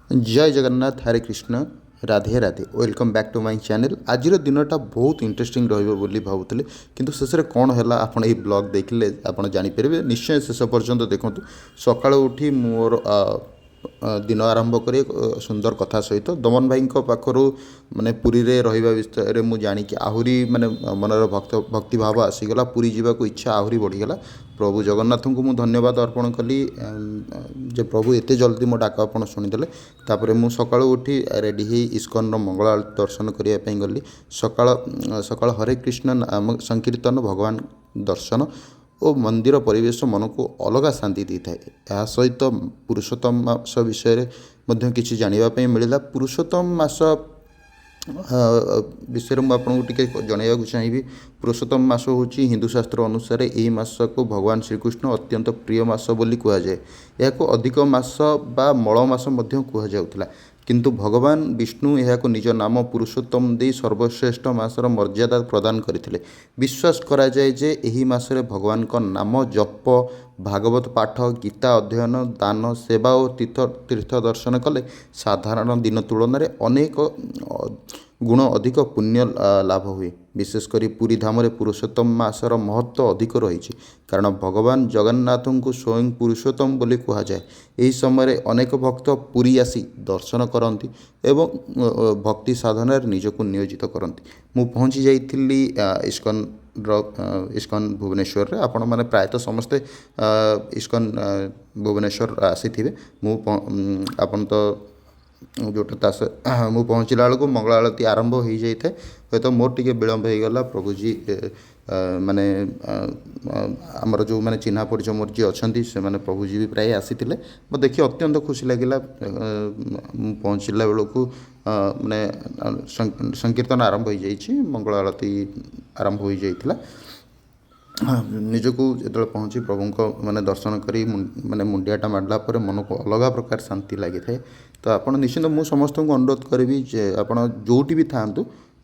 जय Jagannath Hare Krishna Radhe Radhe welcome back to my channel. आज दिनटा बहुत इंटरेस्टिंग रही भावुली किंतु शेष में कौन है आप ब्लॉग देखिले आप जानीपर निश्चय शेष पर्यंत देखूँ। सका उठी मोर दिन आरंभ कर सुंदर कथा सहित दमन भाई पाखु माने पुरी रे रहिबा विषय मुझे जानिकी आहरी माने मनर भक्ति भाव आसीगला। पुरी जावाक इच्छा आहरी बढ़ीगला। प्रभु जगन्नाथ को मुझे धन्यवाद अर्पण कली जे प्रभु एत जल्दी मो डाक आप शुणीदे। तापर मु सका उठी रेडी हो इस्कन मंगल आरती दर्शन करने गली। सका सका हरे कृष्ण नाम संकीर्तन भगवान दर्शन और मंदिर परिवेश मन को अलग शांति दे था। यह सहित पुरुषोत्तम मास विषय में किसी जानापी मिलला। पुरुषोत्तम मास विषय मुझे आपको जनवाक चाहिए। पुरुषोत्तम मास हूँ हिंदू शास्त्र अनुसार यही मास को भगवान श्रीकृष्ण अत्यंत प्रिय मास बोली कहुए। यह अधिक मास बा मल मास कहुला किंतु भगवान विष्णु यह निज नाम पुरुषोत्तम दे सर्वश्रेष्ठ मासर मर्यादा प्रदान करते। विश्वास करा जाए जे एही मासरे भगवान का नाम जप भागवत पाठ गीता अध्ययन दान सेवा और तीर्थ दर्शन कले साधारण दिन तुलन में अनेक गुण अधिक पुण्य लाभ हुए। विशेषकर पुरी धाम पुरुषोत्तम मासर महत्व अधिक रही कारण भगवान जगन्नाथ को स्वयं पुरुषोत्तम बोली कहुए। यही समय अनेक भक्त पुरी आसी दर्शन करती एवं भक्ति साधन निजक नियोजित करती। मु पहुँची जाइली इस्कन भुवनेश्वर रे। आपण माने प्रायतः समस्ते इस्कन भुवनेश्वर आसी थे। आपन तो जोटा मु पहुँचला बेलू मंगल आरती आरंभ हो जाए हे तो मोर टे विलम्ब हो गला। प्रभुजी माने आमर जो माने चिन्हा परिचय मोर जी अच्छा से माने प्रभुजी भी प्राय आसी मत देखिए अत्यंत खुशी लगिला। पहुँचला बेलू माने संकीर्तन आरंभ हो जाइए मंगल आरती आरंभ हो जाइए। निजको जो पहुँची प्रभु को माने दर्शन करी माने मुंडियाटा मारला पर मन को अलग प्रकार शांति लगी था। तो आप निश्चिंत मु समस्त को अनुरोध करी जे आप जोटी भी था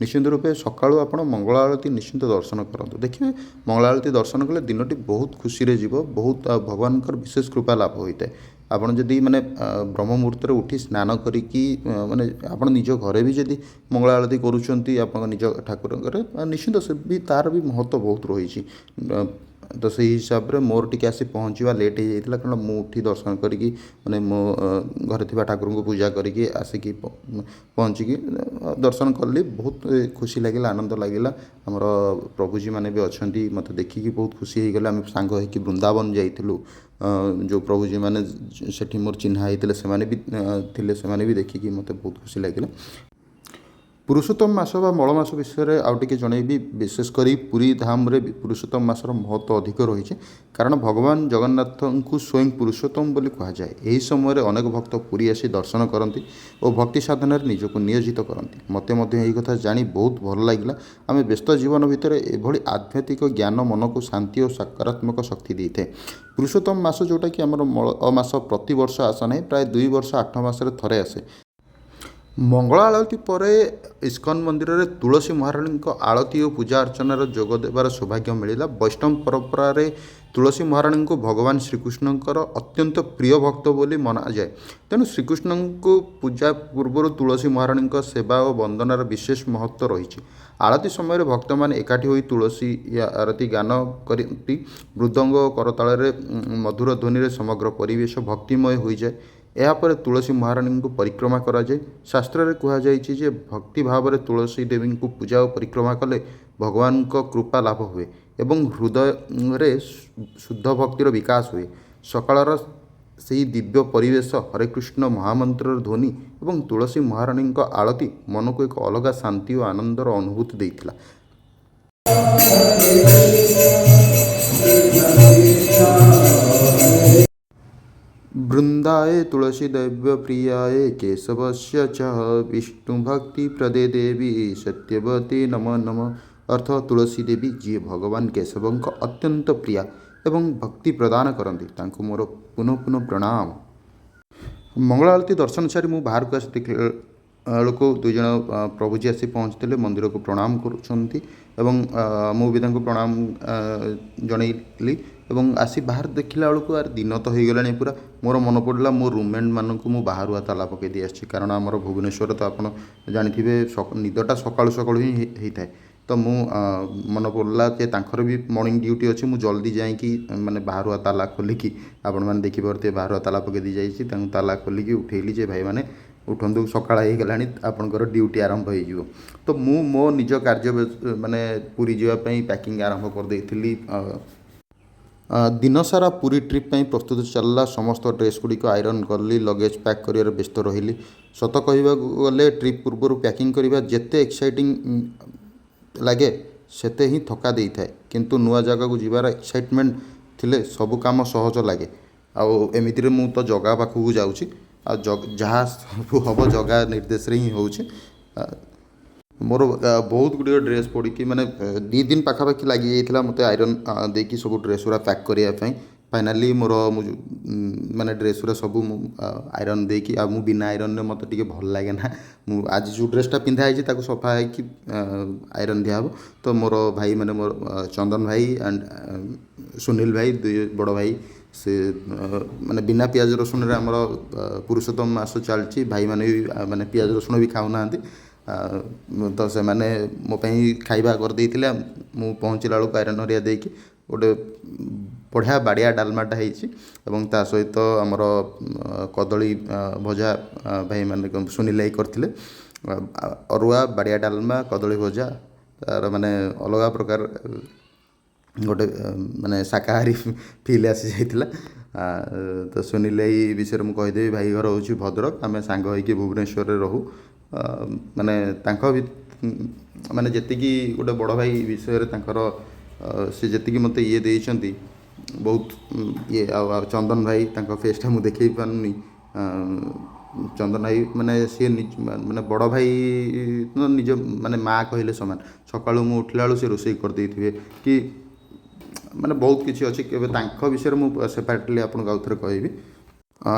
निश्चिंत रूपे सका आप मंगल आरती निश्चिंत दर्शन करूँ। देखिए मंगल आरती दर्शन कले दिनटी बहुत खुशी रे जीव। बहुत भगवान विशेष कृपा लाभ होता है। आपड़ जदि माने ब्रह्म मुहूर्त उठी स्नान करी माने आप निज घरे भी जदि मंगल आरती करुँच आप निज ठाकुर निश्चिंत से भी तार भी महत्व बहुत रही। तो से हिसाब से मोर टी आसी पहुँचवा लेट हो जाता कारण मु उठी दर्शन करी माने मो घरे थी ठाकुर को पूजा करी आसिकी पहुँचिकी दर्शन कली। बहुत खुशी लगे आनंद लगे। आमर प्रभुजी मैंने भी अच्छा मत देखिकी बहुत खुशी हो गले। आम सांग हो वृंदावन जाइलु जो प्रभुजी मैंने सेठी मोर चिन्हा होते से भी देखिकी मत बहुत खुशी लगे। पुरुषोत्तम मास बा मल मास विषय आउ टे जनइबी। विशेषकर पुरी धाम रे पुरुषोत्तम मासर महत्व अधिक रही कारण भगवान जगन्नाथ को स्वयं पुरुषोत्तम बोली कहुए। यही समय अनेक भक्त पुरी आसी दर्शन करती और भक्ति साधन निजक नियोजित करती। मत कथा जानी बहुत भल लगे। आम व्यस्त जीवन भितर एभली आध्यात्मिक ज्ञान मन को शांति और सकारात्मक शक्ति दे था। पुरुषोत्तम मास जोटा कि आम मल मास प्रति वर्ष आसा ना प्राय 2 वर्ष 8 मासरे थरे आसे। मंगल आरती पर इस्कन मंदिर रे तुलसी महारानी आरती और पूजा अर्चनार जोग देवार सौभाग्य मिला। वैष्णव परंपरा रे तुलसी महारानी को भगवान श्रीकृष्णकर अत्यंत प्रिय भक्त बोली मना जाए। तेणु श्रीकृष्ण को पूजा पूर्व तुलसी महारानी सेवा और वंदनार विशेष महत्व रही। आरती समय भक्त मैंने एकाठी हो तुलसी आरती गान करती। मृदंग करताल मधुर ध्वनि समग्र परिवेश भक्तिमय हो जाए। यापर तुलसी महारानी को परिक्रमा करा जाए। शास्त्र कहुई जे भक्ति भाव में तुलसी देवी को पूजा और परिक्रमा कले भगवान को कृपा लाभ हुए एवं हृदय रे शुद्ध भक्तिर विकास हुए। सकाळर से दिव्य परिवेश हरे कृष्ण महामंत्र ध्वनि एवं तुलसी महारानी आरती मन को एक अलग शांति और आनंदर अनुभूति देता। वृंदाए तुलसी दैव्य प्रियाए केशवस्य च विष्णु भक्ति प्रदे देवी सत्यवती नम नम। अर्थ तुलसी देवी जी भगवान केशव अत्यंत प्रिया एवं भक्ति प्रदान करती तांको मोर पुनः पुनः प्रणाम। मंगल आरती दर्शन सारी मु बाहर को आसी ବେଳକୁ ଦୁଇ ଜଣ ପ୍ରଭୁଜୀ ଆସି ପହଞ୍ଚିଥିଲେ, ମନ୍ଦିରକୁ ପ୍ରଣାମ କରୁଛନ୍ତି ଏବଂ ମୁଁ ବି ତାଙ୍କୁ ପ୍ରଣାମ ଜଣେଇଲି ଏବଂ ଆସି ବାହାର ଦେଖିଲା ବେଳକୁ ଆର ଦିନ ତ ହେଇଗଲାଣି ପୁରା। ମୋର ମନେ ପଡ଼ିଲା ମୋ ରୁମ୍ମେଟ୍ ମାନଙ୍କୁ ମୁଁ ବାହାରୁଆ ତାଲା ପକାଇ ଦେଇ ଆସିଛି, କାରଣ ଆମର ଭୁବନେଶ୍ୱର ତ ଆପଣ ଜାଣିଥିବେ ନିଦଟା ସକାଳୁ ସକାଳୁ ହିଁ ହେଇଥାଏ। ତ ମୁଁ ମନେ ପଡ଼ିଲା ଯେ ତାଙ୍କର ବି ମର୍ଣ୍ଣିଂ ଡ୍ୟୁଟି ଅଛି, ମୁଁ ଜଲ୍ଦି ଯାଇକି ମାନେ ବାହାରୁଆ ତାଲା ଖୋଲିକି, ଆପଣମାନେ ଦେଖିପାରୁଥିବେ ବାହାରୁଆ ତାଲା ପକାଇ ଦେଇ ଯାଇଛି, ତାଙ୍କୁ ତାଲା ଖୋଲିକି ଉଠେଇଲି ଯେ ଭାଇମାନେ ଉଠନ୍ତୁ, ସକାଳ ହେଇଗଲାଣି, ଆପଣଙ୍କର ଡ୍ୟୁଟି ଆରମ୍ଭ ହେଇଯିବ। ତ ମୁଁ ମୋ ନିଜ କାର୍ଯ୍ୟ ମାନେ ପୁରୀ ଯିବା ପାଇଁ ପ୍ୟାକିଂ ଆରମ୍ଭ କରିଦେଇଥିଲି। ଦିନସାରା ପୁରୀ ଟ୍ରିପ୍ ପାଇଁ ପ୍ରସ୍ତୁତ ଚାଲିଲା। ସମସ୍ତ ଡ୍ରେସ୍ ଗୁଡ଼ିକ ଆଇରନ୍ କଲି, ଲଗେଜ୍ ପ୍ୟାକ୍ କରିବାରେ ବ୍ୟସ୍ତ ରହିଲି। ସତ କହିବାକୁ ଗଲେ ଟ୍ରିପ୍ ପୂର୍ବରୁ ପ୍ୟାକିଂ କରିବା ଯେତେ ଏକ୍ସାଇଟିଂ ଲାଗେ ସେତେ ହିଁ ଥକା ଦେଇଥାଏ, କିନ୍ତୁ ନୂଆ ଜାଗାକୁ ଯିବାର ଏକ୍ସାଇଟମେଣ୍ଟ ଥିଲେ ସବୁ କାମ ସହଜ ଲାଗେ। ଆଉ ଏମିତିରେ ମୁଁ ତ ଜଗା ପାଖକୁ ଯାଉଛି, ଆଉ ଯାହା ସବୁ ହେବ ଜଗା ନିର୍ଦ୍ଦେଶରେ ହିଁ ହେଉଛି। ମୋର ବହୁତ ଗୁଡ଼ିଏ ଡ୍ରେସ୍ ପଡ଼ିକି ମାନେ 2 ଦିନ ପାଖାପାଖି ଲାଗିଯାଇଥିଲା ମୋତେ ଆଇରନ୍ ଦେଇକି ସବୁ ଡ୍ରେସ୍ ଗୁଡ଼ା ପ୍ୟାକ୍ କରିବା ପାଇଁ। ଫାଇନାଲି ମୋର ମାନେ ଡ୍ରେସ୍ ଗୁଡ଼ା ସବୁ ମୁଁ ଆଇରନ୍ ଦେଇକି, ଆଉ ମୁଁ ବିନା ଆଇରନ୍ରେ ମୋତେ ଟିକେ ଭଲ ଲାଗେ ନା। ମୁଁ ଆଜି ଯେଉଁ ଡ୍ରେସ୍ଟା ପିନ୍ଧା ହେଇଛି ତାକୁ ସଫା ହେଇକି ଆଇରନ୍ ଦିଆହେବ। ତ ମୋର ଭାଇ ମାନେ ମୋର ଚନ୍ଦନ ଭାଇ ଆଣ୍ଡ ସୁନୀଲ ଭାଇ, 2 ବଡ଼ ଭାଇ, ସେ ମାନେ ବିନା ପିଆଜ ରସୁଣରେ ଆମର ପୁରୁଷୋତ୍ତମ ମାସ ଚାଲିଛି, ଭାଇମାନେ ବି ମାନେ ପିଆଜ ରସୁଣ ବି ଖାଉନାହାନ୍ତି। ତ ସେମାନେ ମୋ ପାଇଁ ଖାଇବା କରିଦେଇଥିଲେ। ମୁଁ ପହଞ୍ଚିଲା ବେଳକୁ ଆଇରନ୍ ହରିଆ ଦେଇକି ଗୋଟେ ବଢ଼ିଆ ବାଡ଼ିଆ ଡାଲମାଟା ହେଇଛି ଏବଂ ତା ସହିତ ଆମର କଦଳୀ ଭଜା ଭାଇମାନେ ସୁନୀଲ ଭାଇ କରିଥିଲେ। ଅରୁଆ, ବାଡ଼ିଆ ଡାଲମା, କଦଳୀ ଭଜା, ତା'ର ମାନେ ଅଲଗା ପ୍ରକାର ଗୋଟେ ମାନେ ଶାକାହାରୀ ଫିଲ୍ ଆସିଯାଇଥିଲା। ତ ସୁନୀଲ ଭାଇ ବିଷୟରେ ମୁଁ କହିଦେବି, ଭାଇ ଘର ହେଉଛି ଭଦ୍ରକ, ଆମେ ସାଙ୍ଗ ହେଇକି ଭୁବନେଶ୍ୱରରେ ରହୁ। ମାନେ ତାଙ୍କ ମାନେ ଯେତିକି ଗୋଟେ ବଡ଼ ଭାଇ ବିଷୟରେ ତାଙ୍କର ସେ ଯେତିକି ମୋତେ ଇଏ ଦେଇଛନ୍ତି ବହୁତ ଇଏ। ଆଉ ଚନ୍ଦନ ଭାଇ, ତାଙ୍କ ଫେସ୍ଟା ମୁଁ ଦେଖେଇ ପାରୁନି। ଚନ୍ଦନ ଭାଇ ମାନେ ସିଏ ମାନେ ବଡ଼ ଭାଇ ନିଜ ମାନେ ମା କହିଲେ ସମାନ। ସକାଳୁ ମୁଁ ଉଠିଲା ବେଳୁ ସେ ରୋଷେଇ କରିଦେଇଥିବେ କି ମାନେ ବହୁତ କିଛି ଅଛି। କେବେ ତାଙ୍କ ବିଷୟରେ ମୁଁ ସେପାରେଟଲି ଆପଣଙ୍କୁ ଆଉ ଥରେ କହିବି।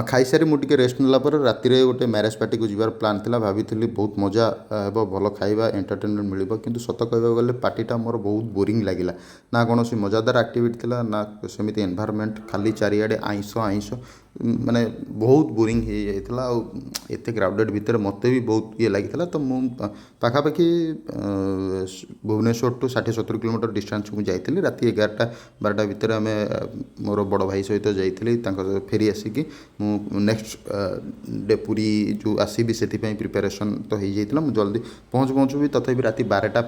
ଖାଇସାରି ମୁଁ ଟିକେ ରେଷ୍ଟ ନେଲା ପରେ ରାତିରେ ଗୋଟେ ମ୍ୟାରେଜ୍ ପାର୍ଟିକୁ ଯିବାର ପ୍ଲାନ୍ ଥିଲା। ଭାବିଥିଲି ବହୁତ ମଜା ହେବ, ଭଲ ଖାଇବା, ଏଣ୍ଟରଟେନମେଣ୍ଟ ମିଳିବ, କିନ୍ତୁ ସତ କହିବାକୁ ଗଲେ ପାର୍ଟିଟା ମୋର ବହୁତ ବୋରିଂ ଲାଗିଲା। ନା କୌଣସି ମଜାଦାର ଆକ୍ଟିଭିଟି ଥିଲା, ନା ସେମିତି ଏନ୍ଭାୟରମେଣ୍ଟ, ଖାଲି ଚାରିଆଡ଼େ ଆଇଁଷ ଆଇଁଷ, ମାନେ ବହୁତ ବୋରିଂ ହେଇଯାଇଥିଲା। ଆଉ ଏତେ କ୍ରାଉଡେଡ଼ ଭିତରେ ମୋତେ ବି ବହୁତ ଇଏ ଲାଗିଥିଲା। ତ ମୁଁ ପାଖାପାଖି ଭୁବନେଶ୍ୱର ଟୁ 60-70 କିଲୋମିଟର ଡିଷ୍ଟାନ୍ସକୁ ମୁଁ ଯାଇଥିଲି। ରାତି 11-12 ଭିତରେ ଆମେ ମୋର ବଡ଼ ଭାଇ ସହିତ ଯାଇଥିଲି। ତାଙ୍କ ଫେରି ଆସିକି ମୁଁ ନେକ୍ସଟ ଡେ ପୁରୀ ଯେଉଁ ଆସିବି ସେଥିପାଇଁ ପ୍ରିପାରେସନ୍ ତ ହେଇଯାଇଥିଲା। ମୁଁ ଜଲ୍ଦି ପହଞ୍ଚୁ ବି ତଥାପି ରାତି 12ଟା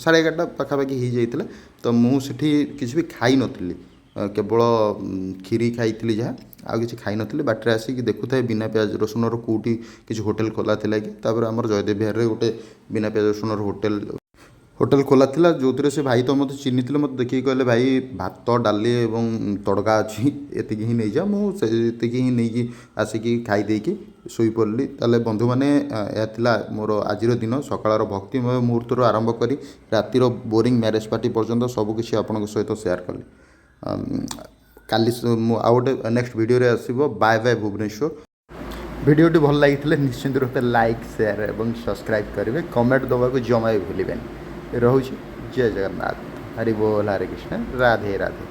11:30 ପାଖାପାଖି ହେଇଯାଇଥିଲା। ତ ମୁଁ ସେଠି କିଛି ବି ଖାଇନଥିଲି, କେବଳ କ୍ଷୀରି ଖାଇଥିଲି ଯାହା, ଆଉ କିଛି ଖାଇନଥିଲି। ବାଟରେ ଆସିକି ଦେଖୁଥାଏ ବିନା ପିଆଜ ରସୁଣର କେଉଁଠି କିଛି ହୋଟେଲ ଖୋଲା ଥିଲା କି। ତାପରେ ଆମର ଜୟଦେବ ବିହାରରେ ଗୋଟେ ବିନା ପିଆଜ ରସୁଣର ହୋଟେଲ ଖୋଲା ଥିଲା, ଯେଉଁଥିରେ ସେ ଭାଇ ତ ମୋତେ ଚିହ୍ନିଥିଲେ। ମୋତେ ଦେଖିକି କହିଲେ, ଭାଇ ଭାତ, ଡାଲି ଏବଂ ତଡ଼କା ଅଛି, ଏତିକି ହିଁ ନେଇଯା। ମୁଁ ସେତିକି ହିଁ ନେଇକି ଆସିକି ଖାଇ ଦେଇକି ଶୋଇପଡ଼ିଲି। ତାହେଲେ ବନ୍ଧୁମାନେ, ଏହା ଥିଲା ମୋର ଆଜିର ଦିନ। ସକାଳର ଭକ୍ତିମୟ ମୁହୂର୍ତ୍ତରୁ ଆରମ୍ଭ କରି ରାତିର ବୋରିଂ ମ୍ୟାରେଜ୍ ପାର୍ଟି ପର୍ଯ୍ୟନ୍ତ ସବୁକିଛି ଆପଣଙ୍କ ସହିତ ସେୟାର କଲି। କାଲି ମୁଁ ଆଉ ଗୋଟେ ନେକ୍ସଟ ଭିଡ଼ିଓରେ ଆସିବ। Bye bye Bhubaneswar. ଭିଡ଼ିଓଟି ଭଲ ଲାଗିଥିଲେ ନିଶ୍ଚିନ୍ତ ରୂପେ ଲାଇକ୍, ସେୟାର ଏବଂ ସବସ୍କ୍ରାଇବ୍ କରିବେ। କମେଣ୍ଟ ଦେବାକୁ ଜମା ବି ଭୁଲିବେନି। ରହୁଛି। ଜୟ ଜଗନ୍ନାଥ। ହରି ବୋଲ, ହରେ କୃଷ୍ଣ, ରାଧେ ରାଧେ।